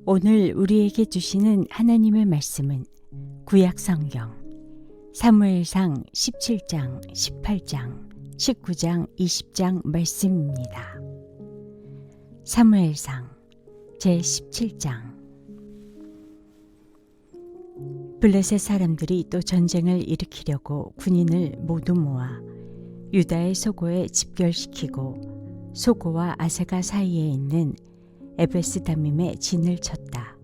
오늘 우리에게 주시는 하나님의 말씀은 구약 성경 사무엘상 17장, 18장, 19장, 20장 말씀입니다. 사무엘상 제17장. 블레셋 사람들이 또 전쟁을 일으키려고 군인을 모두 모아 유다의 소고에 집결시키고 소고와 아세가 사이에 있는 에베스다밈에 진을 쳤다.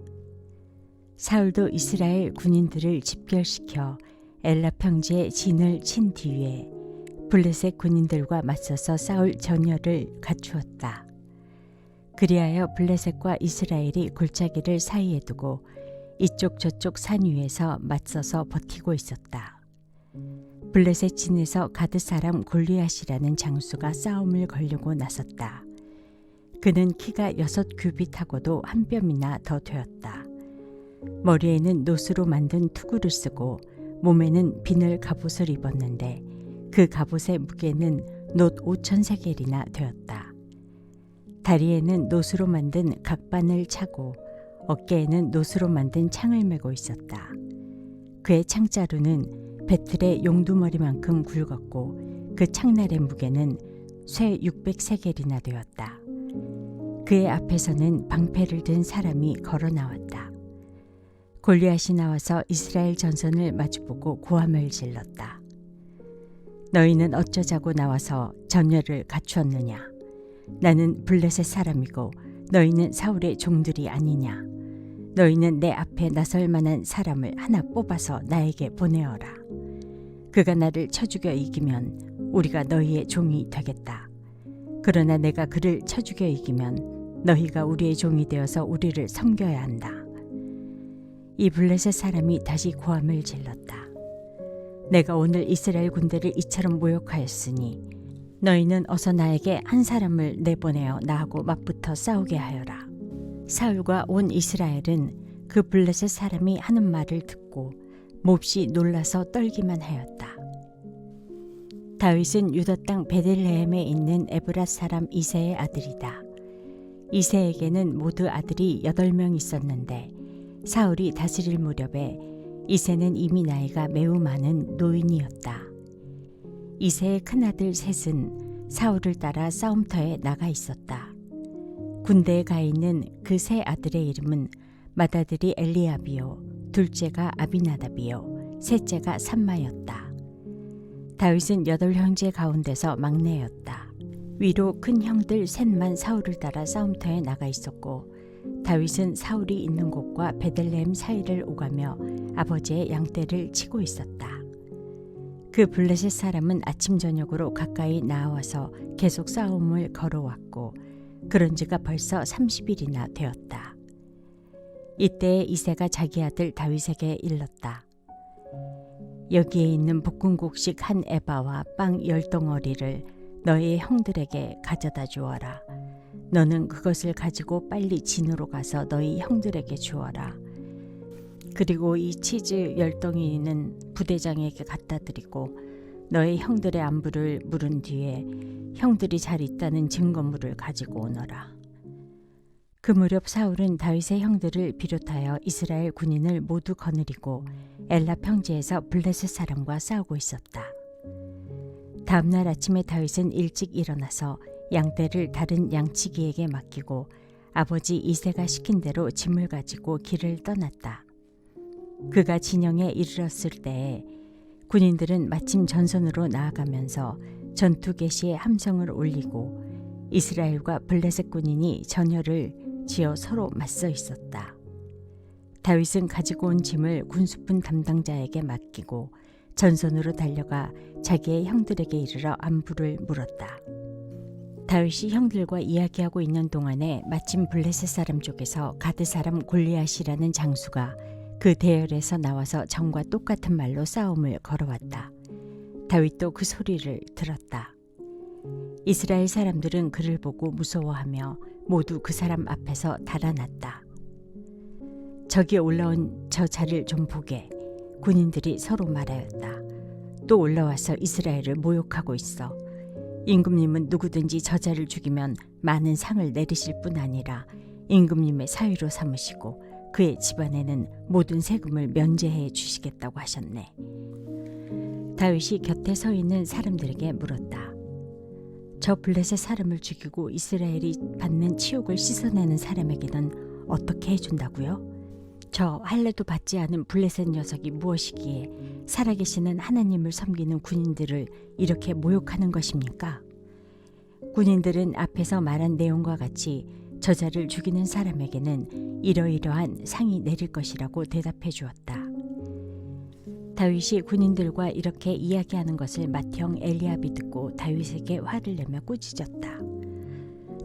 사울도 이스라엘 군인들을 집결시켜 엘라 평지에 진을 친 뒤에 블레셋 군인들과 맞서서 싸울 전열을 갖추었다. 그리하여 블레셋과 이스라엘이 골짜기를 사이에 두고 이쪽 저쪽 산 위에서 맞서서 버티고 있었다. 블레셋 진에서 가드 사람 골리앗이라는 장수가 싸움을 걸려고 나섰다. 그는 키가 6규빗하고도 한 뼘이나 더 되었다. 머리에는 노스로 만든 투구를 쓰고 몸에는 비늘 갑옷을 입었는데 그 갑옷의 무게는 놋 5,000세겔이나 되었다. 다리에는 노스로 만든 각반을 차고 어깨에는 노스로 만든 창을 메고 있었다. 그의 창자루는 배틀의 용두머리만큼 굵었고 그 창날의 무게는 쇠 600세겔이나 되었다. 그의 앞에서는 방패를 든 사람이 걸어 나왔다. 골리앗이 나와서 이스라엘 전선을 마주보고 고함을 질렀다. 너희는 어쩌자고 나와서 전열을 갖추었느냐? 나는 블레셋 사람이고 너희는 사울의 종들이 아니냐? 너희는 내 앞에 나설 만한 사람을 하나 뽑아서 나에게 보내어라. 그가 나를 쳐 죽여 이기면 우리가 너희의 종이 되겠다. 그러나 내가 그를 쳐 죽여 이기면 너희가 우리의 종이 되어서 우리를 섬겨야 한다. 이 블레셋 사람이 다시 고함을 질렀다. 내가 오늘 이스라엘 군대를 이처럼 모욕하였으니 너희는 어서 나에게 한 사람을 내보내어 나하고 맞붙어 싸우게 하여라. 사울과 온 이스라엘은 그 블레셋 사람이 하는 말을 듣고 몹시 놀라서 떨기만 하였다. 다윗은 유다 땅 베들레헴에 있는 에브랏 사람 이새의 아들이다. 이새에게는 모두 아들이 8명 있었는데 사울이 다스릴 무렵에 이새는 이미 나이가 매우 많은 노인이었다. 이새의 큰아들 셋은 사울을 따라 싸움터에 나가 있었다. 군대에 가 있는 그 세 아들의 이름은 맏아들이 엘리압이요, 둘째가 아비나답이요, 셋째가 삼마였다. 다윗은 8형제 가운데서 막내였다. 위로 큰 형들 셋만 사울을 따라 싸움터에 나가 있었고 다윗은 사울이 있는 곳과 베들레헴 사이를 오가며 아버지의 양떼를 치고 있었다. 그 블레셋 사람은 아침 저녁으로 가까이 나와서 계속 싸움을 걸어왔고 그런 지가 벌써 30일이나 되었다. 이때에 이새가 자기 아들 다윗에게 일렀다. 여기에 있는 볶음국식 한 에바와 빵 10덩어리를 너희 형들에게 가져다 주어라. 너는 그것을 가지고 빨리 진으로 가서 너희 형들에게 주어라. 그리고 이 치즈 10덩이는 부대장에게 갖다 드리고 너희 형들의 안부를 물은 뒤에 형들이 잘 있다는 증거물을 가지고 오너라. 그 무렵 사울은 다윗의 형들을 비롯하여 이스라엘 군인을 모두 거느리고 엘라 평지에서 블레셋 사람과 싸우고 있었다. 다음 날 아침에 다윗은 일찍 일어나서 양떼를 다른 양치기에게 맡기고 아버지 이새가 시킨 대로 짐을 가지고 길을 떠났다. 그가 진영에 이르렀을 때에 군인들은 마침 전선으로 나아가면서 전투 개시에 함성을 올리고 이스라엘과 블레셋 군인이 전열을 지어 서로 맞서 있었다. 다윗은 가지고 온 짐을 군수분 담당자에게 맡기고 전선으로 달려가 자기의 형들에게 이르러 안부를 물었다. 다윗이 형들과 이야기하고 있는 동안에 마침 블레셋 사람 쪽에서 가드 사람 골리앗이라는 장수가 그 대열에서 나와서 전과 똑같은 말로 싸움을 걸어왔다. 다윗도 그 소리를 들었다. 이스라엘 사람들은 그를 보고 무서워하며 모두 그 사람 앞에서 달아났다. 저기 올라온 저 자를 좀 보게. 군인들이 서로 말하였다. 또 올라와서 이스라엘을 모욕하고 있어. 임금님은 누구든지 저자를 죽이면 많은 상을 내리실 뿐 아니라 임금님의 사위로 삼으시고 그의 집안에는 모든 세금을 면제해 주시겠다고 하셨네. 다윗이 곁에 서 있는 사람들에게 물었다. 저 블레셋 사람을 죽이고 이스라엘이 받는 치욕을 씻어내는 사람에게는 어떻게 해준다고요? 저 할례도 받지 않은 블레셋 녀석이 무엇이기에 살아계시는 하나님을 섬기는 군인들을 이렇게 모욕하는 것입니까? 군인들은 앞에서 말한 내용과 같이 저자를 죽이는 사람에게는 이러이러한 상이 내릴 것이라고 대답해 주었다. 다윗이 군인들과 이렇게 이야기하는 것을 맏형 엘리압이 듣고 다윗에게 화를 내며 꾸짖었다.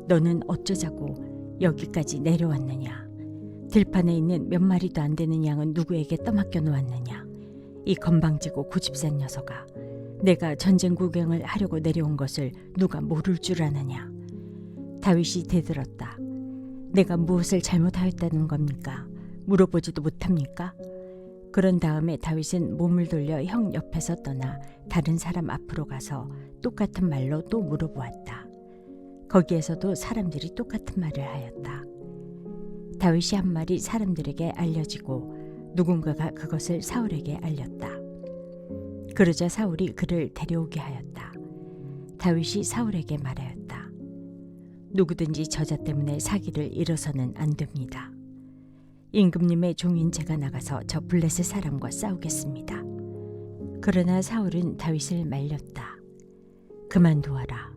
너는 어쩌자고 여기까지 내려왔느냐? 들판에 있는 몇 마리도 안 되는 양은 누구에게 떠맡겨 놓았느냐? 이 건방지고 고집센 녀석아, 내가 전쟁 구경을 하려고 내려온 것을 누가 모를 줄 아느냐? 다윗이 대들었다. 내가 무엇을 잘못하였다는 겁니까? 물어보지도 못합니까? 그런 다음에 다윗은 몸을 돌려 형 옆에서 떠나 다른 사람 앞으로 가서 똑같은 말로 또 물어보았다. 거기에서도 사람들이 똑같은 말을 하였다. 다윗이 한 말이 사람들에게 알려지고 누군가가 그것을 사울에게 알렸다. 그러자 사울이 그를 데려오게 하였다. 다윗이 사울에게 말하였다. 누구든지 저자 때문에 사기를 일어서는 안 됩니다. 임금님의 종인 제가 나가서 저 블레셋 사람과 싸우겠습니다. 그러나 사울은 다윗을 말렸다. 그만두어라.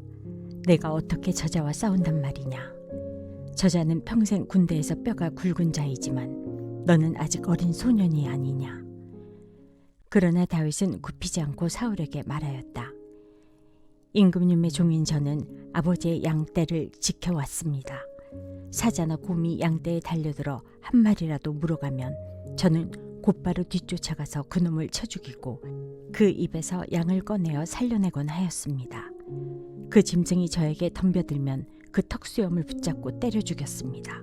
내가 어떻게 저자와 싸운단 말이냐. 저자는 평생 군대에서 뼈가 굵은 자이지만 너는 아직 어린 소년이 아니냐. 그러나 다윗은 굽히지 않고 사울에게 말하였다. 임금님의 종인 저는 아버지의 양떼를 지켜왔습니다. 사자나 곰이 양떼에 달려들어 한 마리라도 물어가면 저는 곧바로 뒤쫓아가서 그놈을 쳐 죽이고 그 입에서 양을 꺼내어 살려내곤 하였습니다. 그 짐승이 저에게 덤벼들면 그 턱수염을 붙잡고 때려 죽였습니다.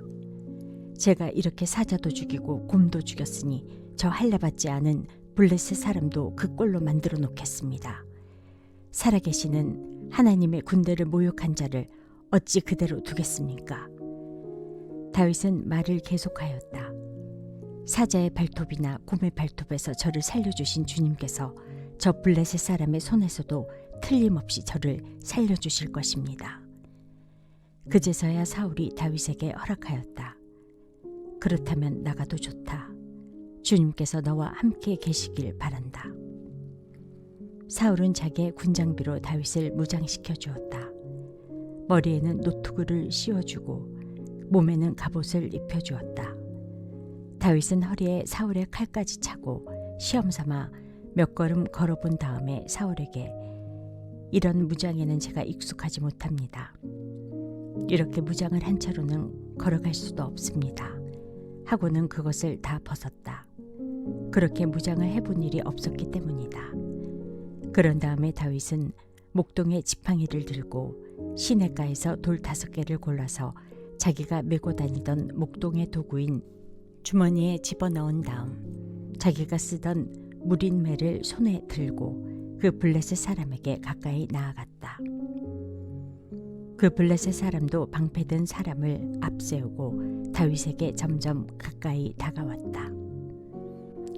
제가 이렇게 사자도 죽이고 곰도 죽였으니 저 할례받지 않은 블레셋 사람도 그 꼴로 만들어 놓겠습니다. 살아계시는 하나님의 군대를 모욕한 자를 어찌 그대로 두겠습니까? 다윗은 말을 계속하였다. 사자의 발톱이나 곰의 발톱에서 저를 살려주신 주님께서 저 블레셋 사람의 손에서도 틀림없이 저를 살려주실 것입니다. 그제서야 사울이 다윗에게 허락하였다. 그렇다면 나가도 좋다. 주님께서 너와 함께 계시길 바란다. 사울은 자기의 군장비로 다윗을 무장시켜 주었다. 머리에는 노투구를 씌워주고 몸에는 갑옷을 입혀주었다. 다윗은 허리에 사울의 칼까지 차고 시험삼아 몇 걸음 걸어본 다음에 사울에게 이런 무장에는 제가 익숙하지 못합니다. 이렇게 무장을 한 채로는 걸어갈 수도 없습니다. 하고는 그것을 다 벗었다. 그렇게 무장을 해본 일이 없었기 때문이다. 그런 다음에 다윗은 목동에 지팡이를 들고 시냇가에서 돌 5개를 골라서 자기가 메고 다니던 목동의 도구인 주머니에 집어넣은 다음 자기가 쓰던 무린 매를 손에 들고 그 블레셋 사람에게 가까이 나아갔다. 그 블레셋 사람도 방패든 사람을 앞세우고 다윗에게 점점 가까이 다가왔다.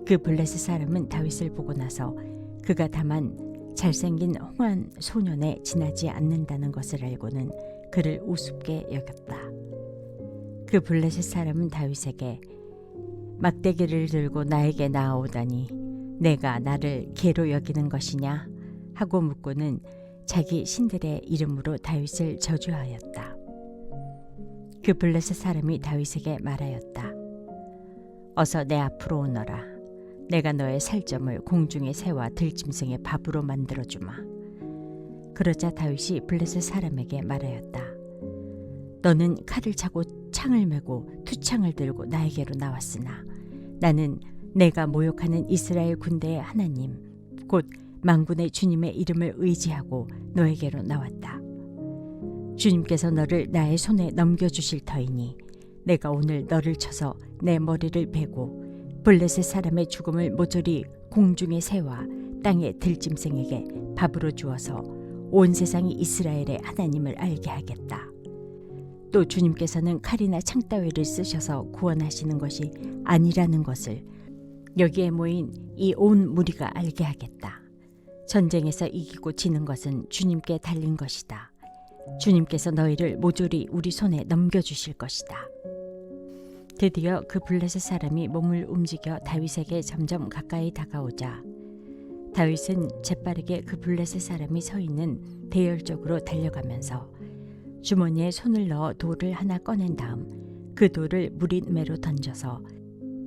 그 블레셋 사람은 다윗을 보고 나서 그가 다만 잘생긴 홍한 소년에 지나지 않는다는 것을 알고는 그를 우습게 여겼다. 그 블레셋 사람은 다윗에게 막대기를 들고 나에게 나아오다니 내가 나를 개로 여기는 것이냐 하고 묻고는 자기 신들의 이름으로 다윗을 저주하였다. 그 블레셋 사람이 다윗에게 말하였다. 어서 내 앞으로 오너라. 내가 너의 살점을 공중의 새와 들짐승의 밥으로 만들어주마. 그러자 다윗이 블레셋 사람에게 말하였다. 너는 칼을 차고 창을 메고 투창을 들고 나에게로 나왔으나 나는 내가 모욕하는 이스라엘 군대의 하나님 곧 만군의 주님의 이름을 의지하고 너에게로 나왔다. 주님께서 너를 나의 손에 넘겨주실 터이니 내가 오늘 너를 쳐서 내 머리를 베고 블레셋 사람의 죽음을 모조리 공중의 새와 땅의 들짐승에게 밥으로 주어서 온 세상이 이스라엘의 하나님을 알게 하겠다. 또 주님께서는 칼이나 창 따위를 쓰셔서 구원하시는 것이 아니라는 것을 여기에 모인 이 온 무리가 알게 하겠다. 전쟁에서 이기고 지는 것은 주님께 달린 것이다. 주님께서 너희를 모조리 우리 손에 넘겨주실 것이다. 드디어 그 블레셋 사람이 몸을 움직여 다윗에게 점점 가까이 다가오자 다윗은 재빠르게 그 블레셋 사람이 서 있는 대열 쪽으로 달려가면서 주머니에 손을 넣어 돌을 하나 꺼낸 다음 그 돌을 무리매로 던져서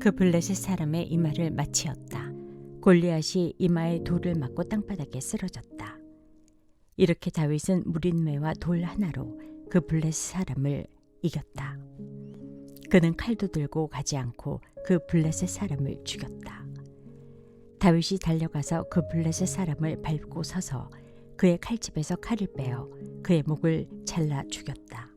그 블레셋 사람의 이마를 맞히었다. 골리앗이 이마에 돌을 맞고 땅바닥에 쓰러졌다. 이렇게 다윗은 무린매와 돌 하나로 그 블레셋 사람을 이겼다. 그는 칼도 들고 가지 않고 그 블레셋 사람을 죽였다. 다윗이 달려가서 그 블레셋 사람을 밟고 서서 그의 칼집에서 칼을 빼어 그의 목을 잘라 죽였다.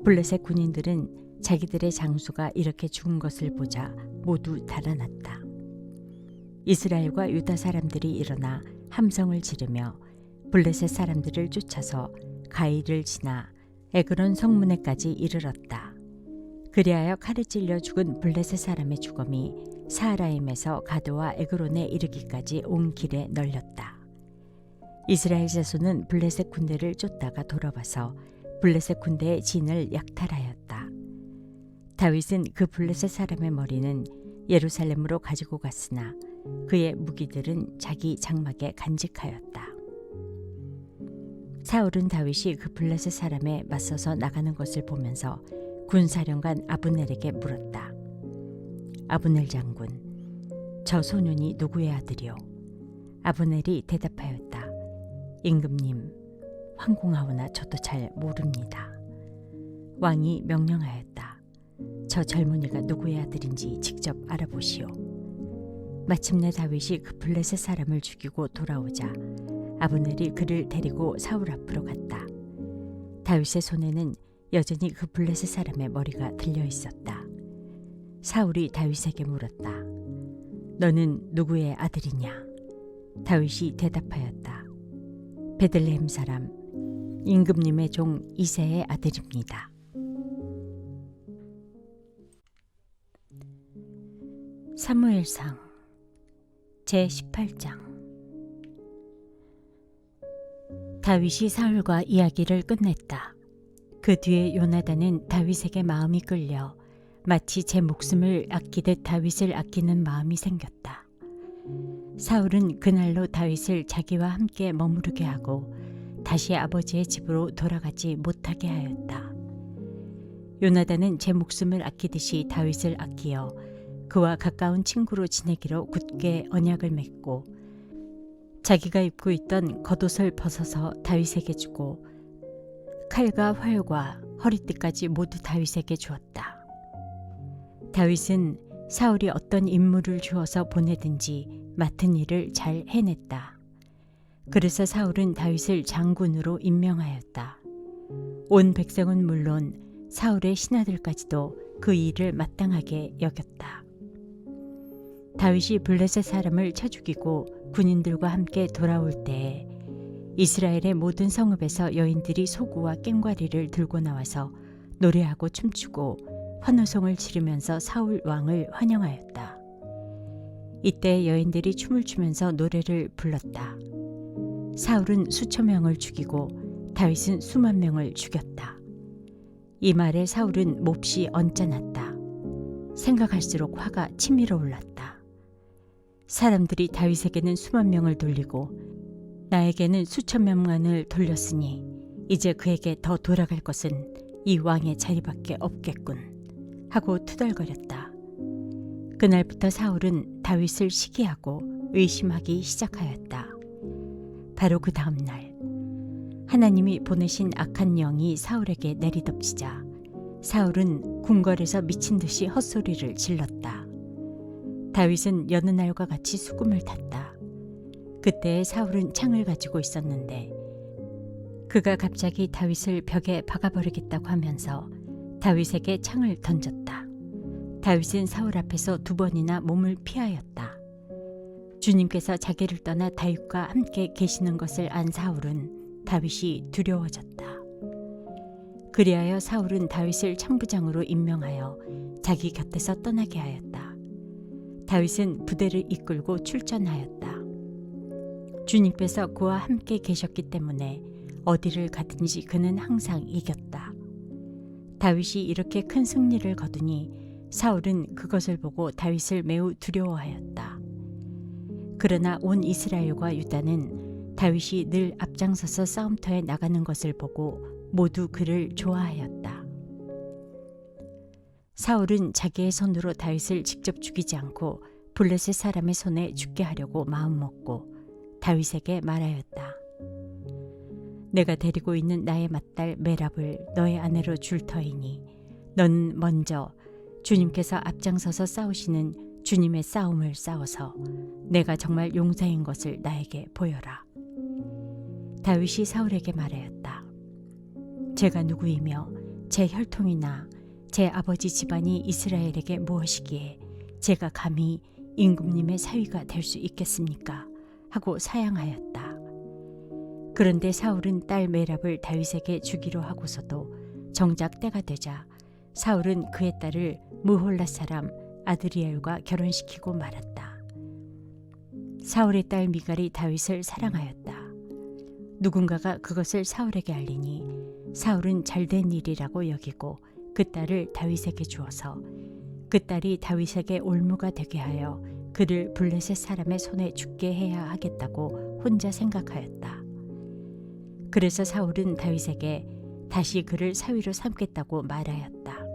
블레셋 군인들은 자기들의 장수가 이렇게 죽은 것을 보자 모두 달아났다. 이스라엘과 유다 사람들이 일어나 함성을 지르며 블레셋 사람들을 쫓아서 가이를 지나 에그론 성문에까지 이르렀다. 그리하여 칼에 찔려 죽은 블레셋 사람의 주검이 사하라임에서 가드와 에그론에 이르기까지 온 길에 널렸다. 이스라엘 자손은 블레셋 군대를 쫓다가 돌아와서 블레셋 군대의 진을 약탈하였다. 다윗은 그 블레셋 사람의 머리는 예루살렘으로 가지고 갔으나 그의 무기들은 자기 장막에 간직하였다. 사울은 다윗이 그 블레셋 사람에 맞서서 나가는 것을 보면서 군사령관 아브넬에게 물었다. 아브넬 장군, 저 소년이 누구의 아들이오? 아브넬이 대답하였다. 임금님, 황공하오나 저도 잘 모릅니다. 왕이 명령하였다. 저 젊은이가 누구의 아들인지 직접 알아보시오. 마침내 다윗이 그 블레셋 사람을 죽이고 돌아오자 아브넬이 그를 데리고 사울 앞으로 갔다. 다윗의 손에는 여전히 그 블레셋 사람의 머리가 들려 있었다. 사울이 다윗에게 물었다. 너는 누구의 아들이냐? 다윗이 대답하였다. 베들레헴 사람 임금님의 종 이새의 아들입니다. 사무엘상 제18장. 다윗이 사울과 이야기를 끝냈다. 그 뒤에 요나단은 다윗에게 마음이 끌려 마치 제 목숨을 아끼듯 다윗을 아끼는 마음이 생겼다. 사울은 그날로 다윗을 자기와 함께 머무르게 하고 다시 아버지의 집으로 돌아가지 못하게 하였다. 요나단은 제 목숨을 아끼듯이 다윗을 아끼어 그와 가까운 친구로 지내기로 굳게 언약을 맺고 자기가 입고 있던 겉옷을 벗어서 다윗에게 주고 칼과 활과 허리띠까지 모두 다윗에게 주었다. 다윗은 사울이 어떤 임무를 주어서 보내든지 맡은 일을 잘 해냈다. 그래서 사울은 다윗을 장군으로 임명하였다. 온 백성은 물론 사울의 신하들까지도 그 일을 마땅하게 여겼다. 다윗이 블레셋 사람을 쳐 죽이고 군인들과 함께 돌아올 때에 이스라엘의 모든 성읍에서 여인들이 소구와 꽹과리를 들고 나와서 노래하고 춤추고 환호성을 지르면서 사울 왕을 환영하였다. 이때 여인들이 춤을 추면서 노래를 불렀다. 사울은 수천 명을 죽이고 다윗은 수만 명을 죽였다. 이 말에 사울은 몹시 언짢았다. 생각할수록 화가 치밀어 올랐다. 사람들이 다윗에게는 수만 명을 돌리고 나에게는 수천 명만을 돌렸으니 이제 그에게 더 돌아갈 것은 이 왕의 자리밖에 없겠군 하고 투덜거렸다. 그날부터 사울은 다윗을 시기하고 의심하기 시작하였다. 바로 그 다음 날 하나님이 보내신 악한 영이 사울에게 내리덮치자 사울은 궁궐에서 미친 듯이 헛소리를 질렀다. 다윗은 여느 날과 같이 수금을 탔다. 그때 사울은 창을 가지고 있었는데 그가 갑자기 다윗을 벽에 박아버리겠다고 하면서 다윗에게 창을 던졌다. 다윗은 사울 앞에서 2번이나 몸을 피하였다. 주님께서 자기를 떠나 다윗과 함께 계시는 것을 안 사울은 다윗이 두려워졌다. 그리하여 사울은 다윗을 참부장으로 임명하여 자기 곁에서 떠나게 하였다. 다윗은 부대를 이끌고 출전하였다. 주님께서 그와 함께 계셨기 때문에 어디를 가든지 그는 항상 이겼다. 다윗이 이렇게 큰 승리를 거두니 사울은 그것을 보고 다윗을 매우 두려워하였다. 그러나 온 이스라엘과 유다는 다윗이 늘 앞장서서 싸움터에 나가는 것을 보고 모두 그를 좋아하였다. 사울은 자기의 손으로 다윗을 직접 죽이지 않고 블레셋 사람의 손에 죽게 하려고 마음먹고 다윗에게 말하였다. 내가 데리고 있는 나의 맏딸 메랍을 너의 아내로 줄 터이니 너는 먼저 주님께서 앞장서서 싸우시는 주님의 싸움을 싸워서 내가 정말 용사인 것을 나에게 보여라. 다윗이 사울에게 말하였다. 제가 누구이며 제 혈통이나 제 아버지 집안이 이스라엘에게 무엇이기에 제가 감히 임금님의 사위가 될 수 있겠습니까? 하고 사양하였다. 그런데 사울은 딸 메랍을 다윗에게 주기로 하고서도 정작 때가 되자 사울은 그의 딸을 무홀라 사람 아드리엘과 결혼시키고 말았다. 사울의 딸 미갈이 다윗을 사랑하였다. 누군가가 그것을 사울에게 알리니 사울은 잘된 일이라고 여기고 그 딸을 다윗에게 주어서 그 딸이 다윗에게 올무가 되게 하여 그를 블레셋 사람의 손에 죽게 해야 하겠다고 혼자 생각하였다. 그래서 사울은 다윗에게 다시 그를 사위로 삼겠다고 말하였다.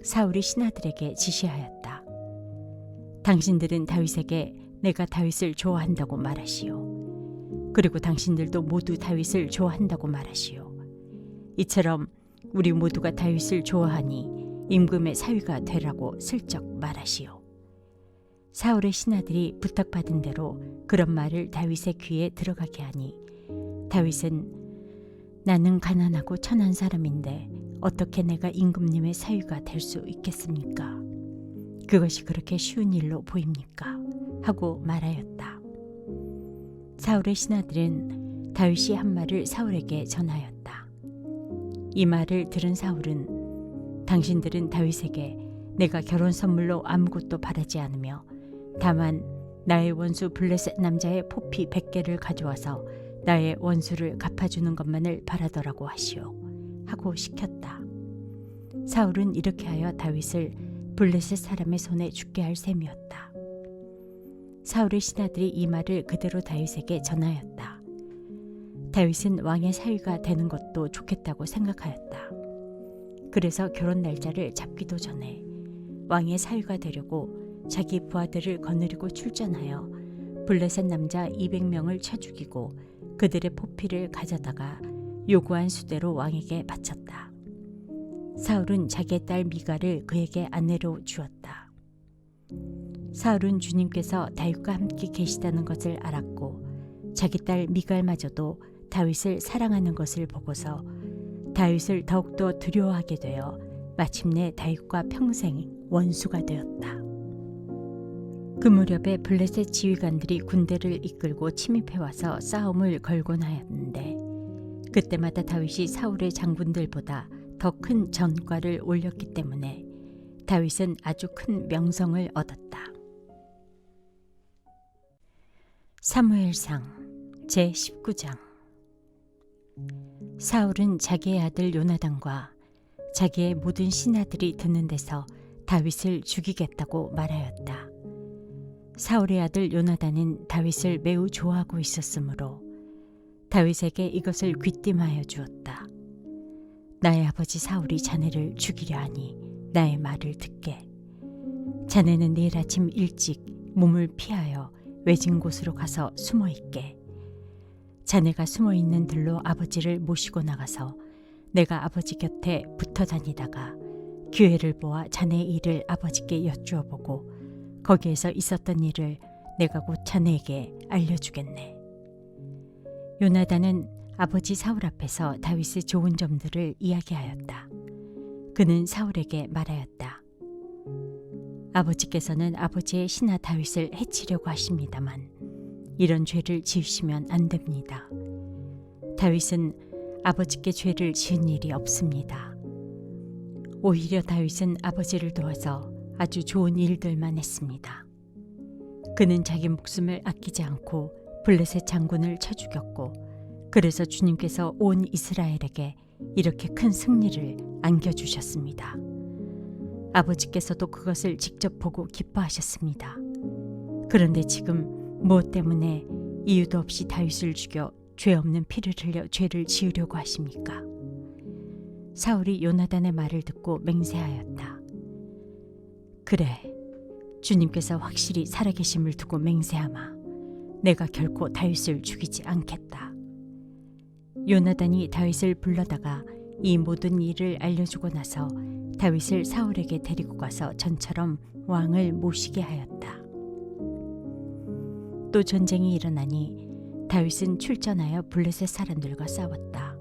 사울이 신하들에게 지시하였다. 당신들은 다윗에게 내가 다윗을 좋아한다고 말하시오. 그리고 당신들도 모두 다윗을 좋아한다고 말하시오. 이처럼 우리 모두가 다윗을 좋아하니 임금의 사위가 되라고 슬쩍 말하시오. 사울의 신하들이 부탁받은 대로 그런 말을 다윗의 귀에 들어가게 하니 다윗은 나는 가난하고 천한 사람인데 어떻게 내가 임금님의 사위가 될 수 있겠습니까? 그것이 그렇게 쉬운 일로 보입니까? 하고 말하였다. 사울의 신하들은 다윗이 한 말을 사울에게 전하였다. 이 말을 들은 사울은 당신들은 다윗에게 내가 결혼 선물로 아무것도 바라지 않으며 다만 나의 원수 블레셋 남자의 포피 100개를 가져와서 나의 원수를 갚아주는 것만을 바라더라고 하시오. 하고 시켰다. 사울은 이렇게 하여 다윗을 블레셋 사람의 손에 죽게 할 셈이었다. 사울의 신하들이 이 말을 그대로 다윗에게 전하였다. 다윗은 왕의 사위가 되는 것도 좋겠다고 생각하였다. 그래서 결혼 날짜를 잡기도 전에 왕의 사위가 되려고 자기 부하들을 거느리고 출전하여 블레셋 남자 200명을 쳐 죽이고 그들의 포피를 가져다가 요구한 수대로 왕에게 바쳤다. 사울은 자기의 딸 미갈을 그에게 아내로 주었다. 사울은 주님께서 다윗과 함께 계시다는 것을 알았고 자기 딸 미갈마저도 다윗을 사랑하는 것을 보고서 다윗을 더욱더 두려워하게 되어 마침내 다윗과 평생 원수가 되었다. 그 무렵에 블레셋 지휘관들이 군대를 이끌고 침입해와서 싸움을 걸곤 하였는데 그때마다 다윗이 사울의 장군들보다 더 큰 전과를 올렸기 때문에 다윗은 아주 큰 명성을 얻었다. 사무엘상 제19장. 사울은 자기의 아들 요나단과 자기의 모든 신하들이 듣는 데서 다윗을 죽이겠다고 말하였다. 사울의 아들 요나단은 다윗을 매우 좋아하고 있었으므로 다윗에게 이것을 귀띔하여 주었다. 나의 아버지 사울이 자네를 죽이려 하니 나의 말을 듣게. 자네는 내일 아침 일찍 몸을 피하여 외진 곳으로 가서 숨어 있게. 자네가 숨어 있는 들로 아버지를 모시고 나가서 내가 아버지 곁에 붙어 다니다가 기회를 보아 자네의 일을 아버지께 여쭈어보고 거기에서 있었던 일을 내가 곧 자네에게 알려주겠네. 요나단은 아버지 사울 앞에서 다윗의 좋은 점들을 이야기하였다. 그는 사울에게 말하였다. 아버지께서는 아버지의 신하 다윗을 해치려고 하십니다만 이런 죄를 지으시면 안 됩니다. 다윗은 아버지께 죄를 지은 일이 없습니다. 오히려 다윗은 아버지를 도와서 아주 좋은 일들만 했습니다. 그는 자기 목숨을 아끼지 않고 블레셋 장군을 쳐 죽였고, 그래서 주님께서 온 이스라엘에게 이렇게 큰 승리를 안겨주셨습니다. 아버지께서도 그것을 직접 보고 기뻐하셨습니다. 그런데 지금 무엇 때문에 이유도 없이 다윗을 죽여 죄 없는 피를 흘려 죄를 지으려고 하십니까? 사울이 요나단의 말을 듣고 맹세하였다. 그래, 주님께서 확실히 살아계심을 두고 맹세하마. 내가 결코 다윗을 죽이지 않겠다. 요나단이 다윗을 불러다가 이 모든 일을 알려주고 나서 다윗을 사울에게 데리고 가서 전처럼 왕을 모시게 하였다. 또 전쟁이 일어나니 다윗은 출전하여 블레셋 사람들과 싸웠다.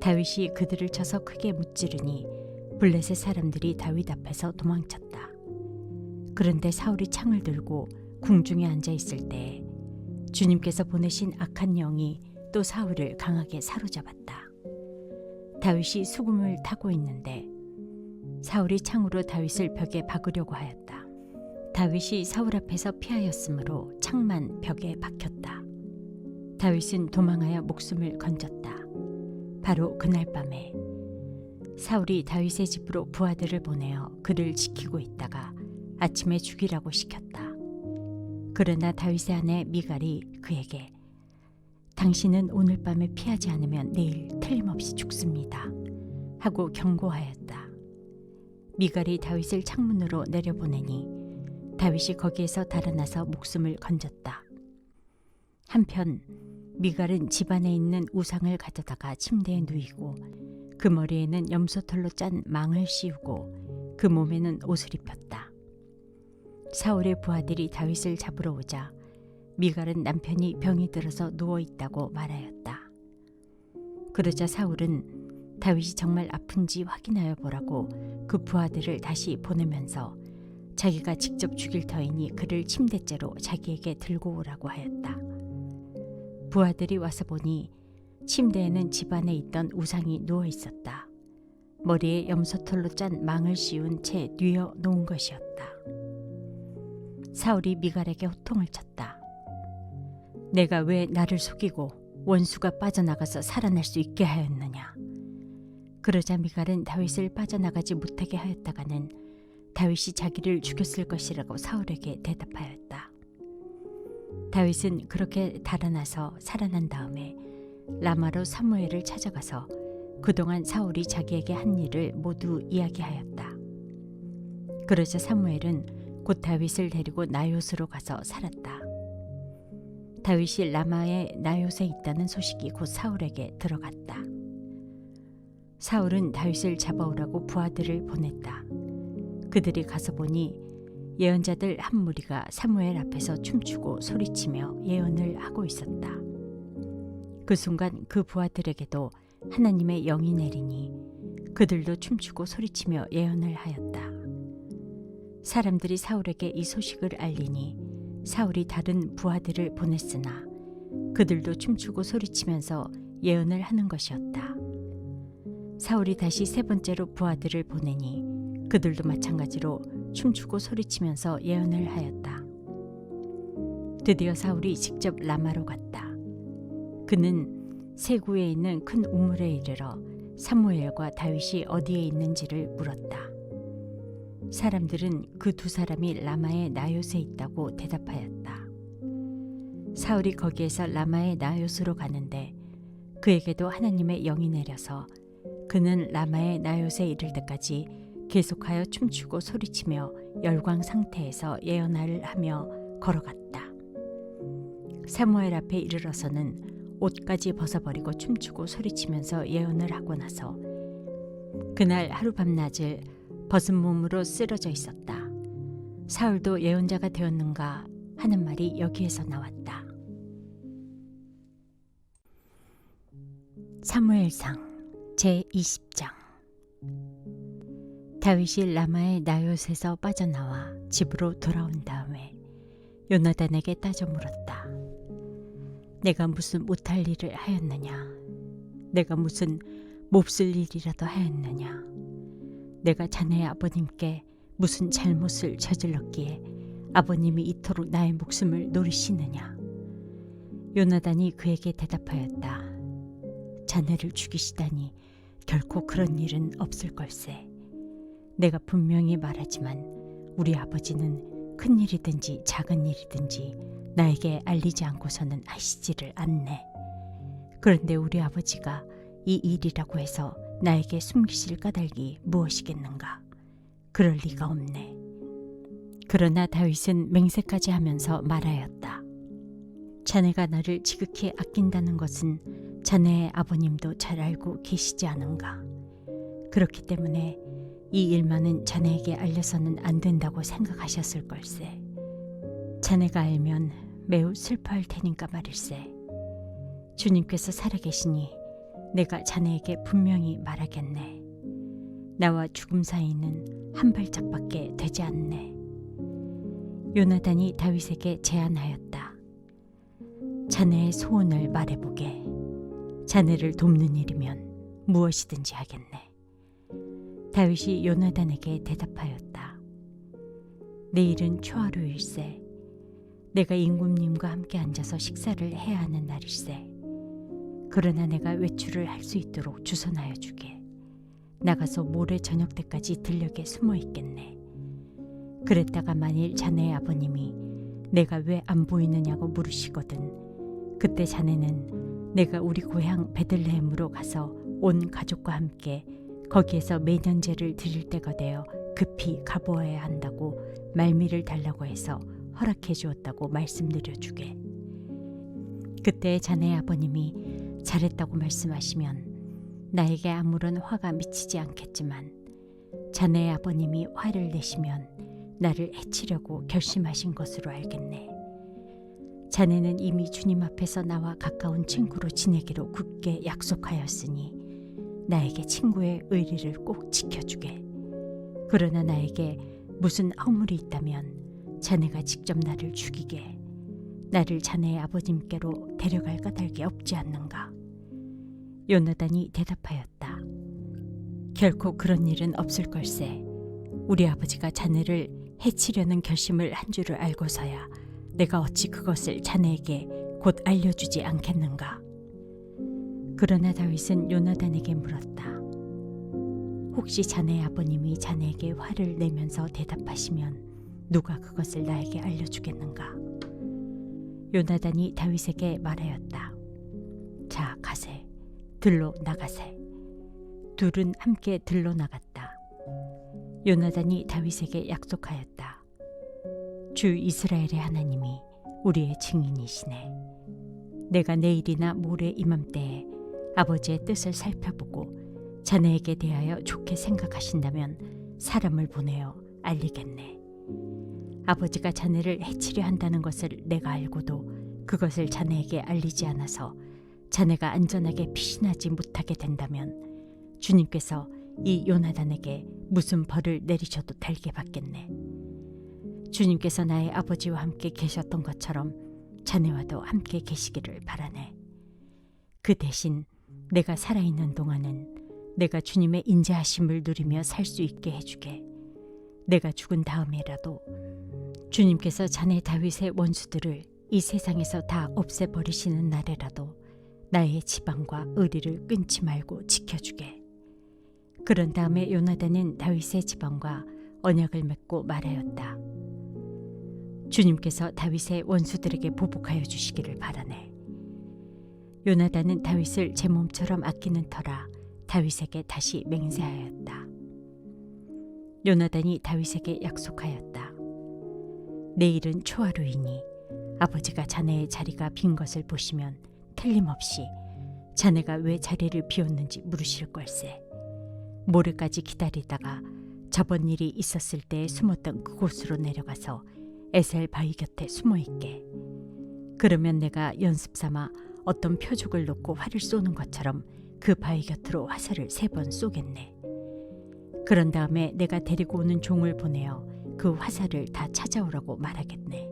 다윗이 그들을 쳐서 크게 무찌르니 블레셋 사람들이 다윗 앞에서 도망쳤다. 그런데 사울이 창을 들고 궁중에 앉아 있을 때에 주님께서 보내신 악한 영이 또 사울을 강하게 사로잡았다. 다윗이 수금을 타고 있는데 사울이 창으로 다윗을 벽에 박으려고 하였다. 다윗이 사울 앞에서 피하였으므로 창만 벽에 박혔다. 다윗은 도망하여 목숨을 건졌다. 바로 그날 밤에 사울이 다윗의 집으로 부하들을 보내어 그를 지키고 있다가 아침에 죽이라고 시켰다. 그러나 다윗의 아내 미갈이 그에게 당신은 오늘 밤에 피하지 않으면 내일 틀림없이 죽습니다 하고 경고하였다. 미갈이 다윗을 창문으로 내려보내니 다윗이 거기에서 달아나서 목숨을 건졌다. 한편 미갈은 집안에 있는 우상을 가져다가 침대에 누이고 그 머리에는 염소털로 짠 망을 씌우고 그 몸에는 옷을 입혔다. 사울의 부하들이 다윗을 잡으러 오자 미갈은 남편이 병이 들어서 누워있다고 말하였다. 그러자 사울은 다윗이 정말 아픈지 확인하여 보라고 그 부하들을 다시 보내면서 자기가 직접 죽일 터이니 그를 침대째로 자기에게 들고 오라고 하였다. 부하들이 와서 보니 침대에는 집안에 있던 우상이 누워 있었다. 머리에 염소털로 짠 망을 씌운 채 뉘어 놓은 것이었다. 사울이 미갈에게 호통을 쳤다. 내가 왜 나를 속이고 원수가 빠져나가서 살아날 수 있게 하였느냐. 그러자 미갈은 다윗을 빠져나가지 못하게 하였다가는 다윗이 자기를 죽였을 것이라고 사울에게 대답하였다. 다윗은 그렇게 달아나서 살아난 다음에 라마로 사무엘을 찾아가서 그동안 사울이 자기에게 한 일을 모두 이야기하였다. 그러자 사무엘은 곧 다윗을 데리고 나요스로 가서 살았다. 다윗이 라마의 나요스에 있다는 소식이 곧 사울에게 들어갔다. 사울은 다윗을 잡아오라고 부하들을 보냈다. 그들이 가서 보니 예언자들 한 무리가 사무엘 앞에서 춤추고 소리치며 예언을 하고 있었다. 그 순간 그 부하들에게도 하나님의 영이 내리니 그들도 춤추고 소리치며 예언을 하였다. 사람들이 사울에게 이 소식을 알리니 사울이 다른 부하들을 보냈으나 그들도 춤추고 소리치면서 예언을 하는 것이었다. 사울이 다시 세 번째로 부하들을 보내니 그들도 마찬가지로 춤추고 소리치면서 예언을 하였다. 드디어 사울이 직접 라마로 갔다. 그는 세구에 있는 큰 우물에 이르러 사무엘과 다윗이 어디에 있는지를 물었다. 사람들은 그 두 사람이 라마의 나요스에 있다고 대답하였다. 사울이 거기에서 라마의 나요스로 가는데 그에게도 하나님의 영이 내려서 그는 라마의 나요스에 이를 때까지 계속하여 춤추고 소리치며 열광 상태에서 예언을 하며 걸어갔다. 사무엘 앞에 이르러서는 옷까지 벗어버리고 춤추고 소리치면서 예언을 하고 나서 그날 하루 밤낮을 벗은 몸으로 쓰러져 있었다. 사울도 예언자가 되었는가 하는 말이 여기에서 나왔다. 사무엘상 제20장. 다윗이 라마의 나요스에서 빠져나와 집으로 돌아온 다음에 요나단에게 따져 물었다. 내가 무슨 못할 일을 하였느냐? 내가 무슨 몹쓸 일이라도 하였느냐? 내가 자네의 아버님께 무슨 잘못을 저질렀기에 아버님이 이토록 나의 목숨을 노리시느냐? 요나단이 그에게 대답하였다. 자네를 죽이시다니 결코 그런 일은 없을 걸세. 내가 분명히 말하지만 우리 아버지는 큰 일이든지 작은 일이든지 나에게 알리지 않고서는 하시지를 않네. 그런데 우리 아버지가 이 일이라고 해서 나에게 숨기실 까닭이 무엇이겠는가? 그럴 리가 없네. 그러나 다윗은 맹세까지 하면서 말하였다. 자네가 나를 지극히 아낀다는 것은 자네의 아버님도 잘 알고 계시지 않은가? 그렇기 때문에 이 일만은 자네에게 알려서는 안 된다고 생각하셨을 걸세. 자네가 알면 매우 슬퍼할 테니까 말일세. 주님께서 살아계시니 내가 자네에게 분명히 말하겠네. 나와 죽음 사이는 한 발짝밖에 되지 않네. 요나단이 다윗에게 제안하였다. 자네의 소원을 말해보게. 자네를 돕는 일이면 무엇이든지 하겠네. 다윗이 요나단에게 대답하였다. 내일은 초하루일세. 내가 임금님과 함께 앉아서 식사를 해야 하는 날일세. 그러나 내가 외출을 할 수 있도록 주선하여 주게. 나가서 모레 저녁 때까지 들녘에 숨어 있겠네. 그랬다가 만일 자네의 아버님이 내가 왜 안 보이느냐고 물으시거든. 그때 자네는 내가 우리 고향 베들레헴으로 가서 온 가족과 함께 거기에서 매년제를 드릴 때가 되어 급히 가보아야 한다고 말미를 달라고 해서 허락해 주었다고 말씀드려주게. 그때 자네의 아버님이 잘했다고 말씀하시면 나에게 아무런 화가 미치지 않겠지만 자네의 아버님이 화를 내시면 나를 해치려고 결심하신 것으로 알겠네. 자네는 이미 주님 앞에서 나와 가까운 친구로 지내기로 굳게 약속하였으니 나에게 친구의 의리를 꼭 지켜주게. 그러나 나에게 무슨 허물이 있다면 자네가 직접 나를 죽이게. 나를 자네의 아버님께로 데려갈 까닭이 없지 않는가? 요나단이 대답하였다. 결코 그런 일은 없을 걸세. 우리 아버지가 자네를 해치려는 결심을 한 줄을 알고서야 내가 어찌 그것을 자네에게 곧 알려주지 않겠는가? 그러나 다윗은 요나단에게 물었다. 혹시 자네의 아버님이 자네에게 화를 내면서 대답하시면 누가 그것을 나에게 알려주겠는가? 요나단이 다윗에게 말하였다. 자, 가세. 들로 나가세. 둘은 함께 들로 나갔다. 요나단이 다윗에게 약속하였다. 주 이스라엘의 하나님이 우리의 증인이시네. 내가 내일이나 모레 이맘때에 아버지의 뜻을 살펴보고 자네에게 대하여 좋게 생각하신다면 사람을 보내어 알리겠네. 아버지가 자네를 해치려 한다는 것을 내가 알고도 그것을 자네에게 알리지 않아서 자네가 안전하게 피신하지 못하게 된다면 주님께서 이 요나단에게 무슨 벌을 내리셔도 달게 받겠네. 주님께서 나의 아버지와 함께 계셨던 것처럼 자네와도 함께 계시기를 바라네. 그 대신 내가 살아있는 동안은 내가 주님의 인자하심을 누리며 살 수 있게 해주게. 내가 죽은 다음에라도 주님께서 자네 다윗의 원수들을 이 세상에서 다 없애버리시는 날에라도 나의 지방과 의리를 끊지 말고 지켜주게. 그런 다음에 요나단은 다윗의 지방과 언약을 맺고 말하였다. 주님께서 다윗의 원수들에게 보복하여 주시기를 바라네. 요나단은 다윗을 제 몸처럼 아끼는 터라 다윗에게 다시 맹세하였다. 요나단이 다윗에게 약속하였다. 내일은 초하루이니 아버지가 자네의 자리가 빈 것을 보시면 틀림없이 자네가 왜 자리를 비웠는지 물으실 걸세. 모레까지 기다리다가 저번 일이 있었을 때 숨었던 그곳으로 내려가서 에셀 바위 곁에 숨어있게. 그러면 내가 연습삼아 어떤 표적을 놓고 활을 쏘는 것처럼 그 바위 곁으로 화살을 3번 쏘겠네. 그런 다음에 내가 데리고 오는 종을 보내어 그 화살을 다 찾아오라고 말하겠네.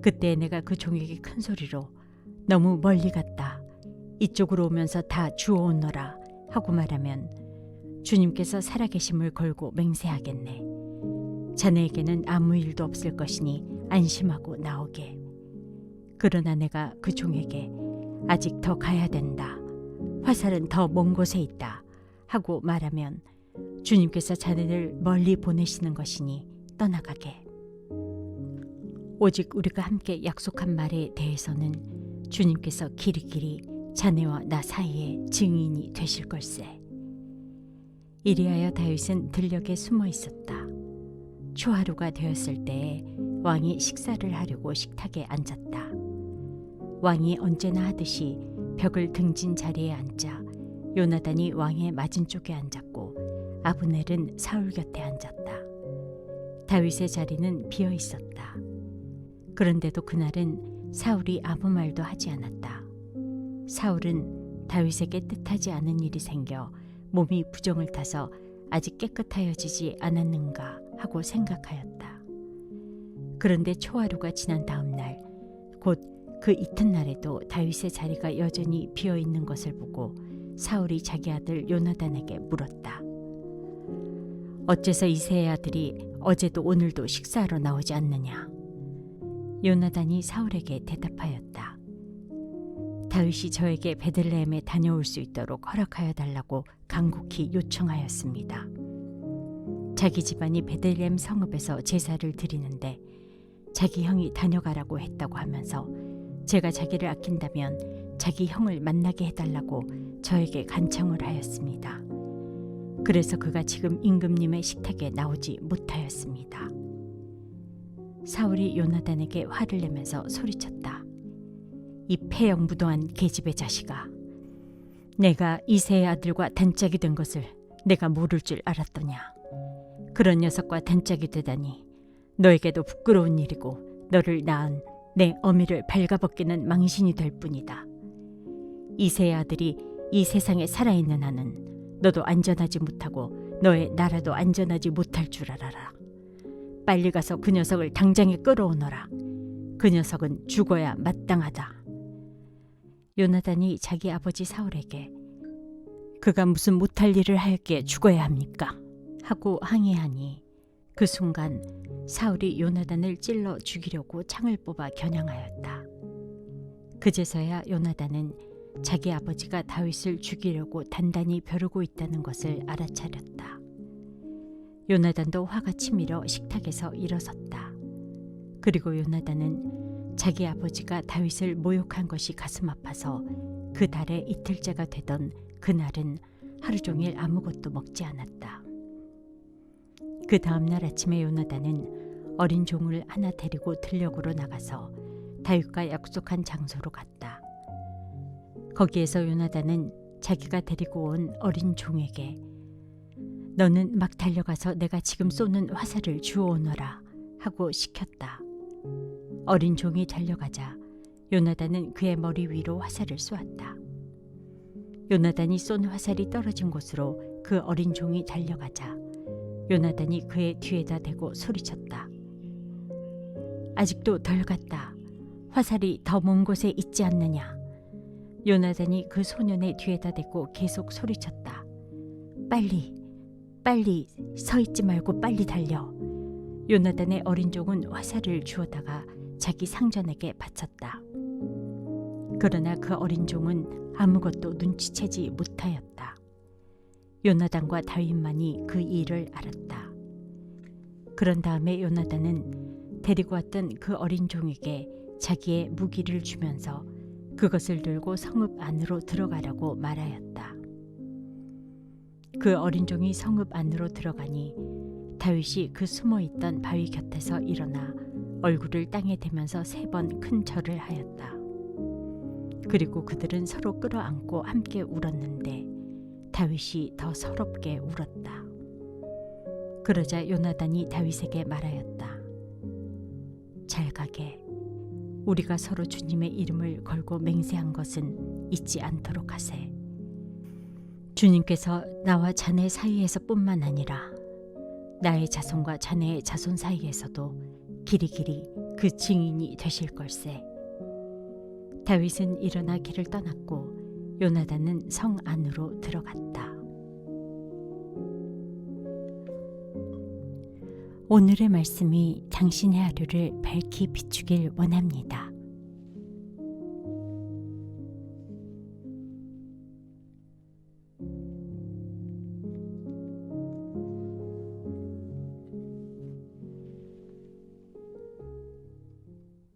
그때 내가 그 종에게 큰 소리로 너무 멀리 갔다. 이쪽으로 오면서 다 주워오너라 하고 말하면 주님께서 살아계심을 걸고 맹세하겠네. 자네에게는 아무 일도 없을 것이니 안심하고 나오게. 그러나 내가 그 종에게 아직 더 가야 된다. 화살은 더 먼 곳에 있다 하고 말하면 주님께서 자네를 멀리 보내시는 것이니 떠나가게. 오직 우리가 함께 약속한 말에 대해서는 주님께서 길이길이 자네와 나 사이에 증인이 되실 걸세. 이리하여 다윗은 들녘에 숨어 있었다. 초하루가 되었을 때에 왕이 식사를 하려고 식탁에 앉았다. 왕이 언제나 하듯이 벽을 등진 자리에 앉자 요나단이 왕의 맞은쪽에 앉았고 아브넬은 사울 곁에 앉았다. 다윗의 자리는 비어 있었다. 그런데도 그날은 사울이 아무 말도 하지 않았다. 사울은 다윗에게 뜻하지 않은 일이 생겨 몸이 부정을 타서 아직 깨끗하여지지 않았는가 하고 생각하였다. 그런데 초하루가 지난 다음 날, 곧 그 이튿날에도 다윗의 자리가 여전히 비어 있는 것을 보고 사울이 자기 아들 요나단에게 물었다. 어째서 이새의 아들이 어제도 오늘도 식사하러 나오지 않느냐? 요나단이 사울에게 대답하였다. 다윗이 저에게 베들레헴에 다녀올 수 있도록 허락하여 달라고 간곡히 요청하였습니다. 자기 집안이 베들레헴 성읍에서 제사를 드리는데 자기 형이 다녀가라고 했다고 하면서 제가 자기를 아낀다면 자기 형을 만나게 해달라고 저에게 간청을 하였습니다. 그래서 그가 지금 임금님의 식탁에 나오지 못하였습니다. 사울이 요나단에게 화를 내면서 소리쳤다. 이 폐영무도한 계집의 자식아, 내가 이새의 아들과 단짝이 된 것을 내가 모를 줄 알았더냐. 그런 녀석과 단짝이 되다니 너에게도 부끄러운 일이고 너를 낳은 내 어미를 발가벗기는 망신이 될 뿐이다. 이새의 아들이 이 세상에 살아있는 한은 너도 안전하지 못하고 너의 나라도 안전하지 못할 줄 알아라. 빨리 가서 그 녀석을 당장에 끌어오너라. 그 녀석은 죽어야 마땅하다. 요나단이 자기 아버지 사울에게 그가 무슨 못할 일을 하였기에 죽어야 합니까? 하고 항의하니 그 순간 사울이 요나단을 찔러 죽이려고 창을 뽑아 겨냥하였다. 그제서야 요나단은 자기 아버지가 다윗을 죽이려고 단단히 벼르고 있다는 것을 알아차렸다. 요나단도 화가 치밀어 식탁에서 일어섰다. 그리고 요나단은 자기 아버지가 다윗을 모욕한 것이 가슴 아파서 그 달에 이틀째가 되던 그날은 하루 종일 아무것도 먹지 않았다. 그 다음 날 아침에 요나단은 어린 종을 하나 데리고 들녘으로 나가서 다윗과 약속한 장소로 갔다. 거기에서 요나단은 자기가 데리고 온 어린 종에게 너는 막 달려가서 내가 지금 쏘는 화살을 주워오너라 하고 시켰다. 어린 종이 달려가자 요나단은 그의 머리 위로 화살을 쏘았다. 요나단이 쏜 화살이 떨어진 곳으로 그 어린 종이 달려가자 요나단이 그의 뒤에다 대고 소리쳤다. 아직도 덜 갔다. 화살이 더 먼 곳에 있지 않느냐. 요나단이 그 소년의 뒤에다 대고 계속 소리쳤다. 빨리 서 있지 말고 빨리 달려. 요나단의 어린 종은 화살을 주워다가 자기 상전에게 바쳤다. 그러나 그 어린 종은 아무것도 눈치채지 못하였다. 요나단과 다윗만이 그 일을 알았다. 그런 다음에 요나단은 데리고 왔던 그 어린 종에게 자기의 무기를 주면서 그것을 들고 성읍 안으로 들어가라고 말하였다. 그 어린 종이 성읍 안으로 들어가니 다윗이 그 숨어있던 바위 곁에서 일어나 얼굴을 땅에 대면서 3번 큰 절을 하였다. 그리고 그들은 서로 끌어안고 함께 울었는데 다윗이 더 서럽게 울었다. 그러자 요나단이 다윗에게 말하였다. 잘 가게. 우리가 서로 주님의 이름을 걸고 맹세한 것은 잊지 않도록 하세. 주님께서 나와 자네 사이에서 뿐만 아니라 나의 자손과 자네의 자손 사이에서도 길이길이 그 증인이 되실 걸세. 다윗은 일어나 길을 떠났고 요나단은 성 안으로 들어갔다. 오늘의 말씀이 당신의 하루를 밝히 비추길 원합니다.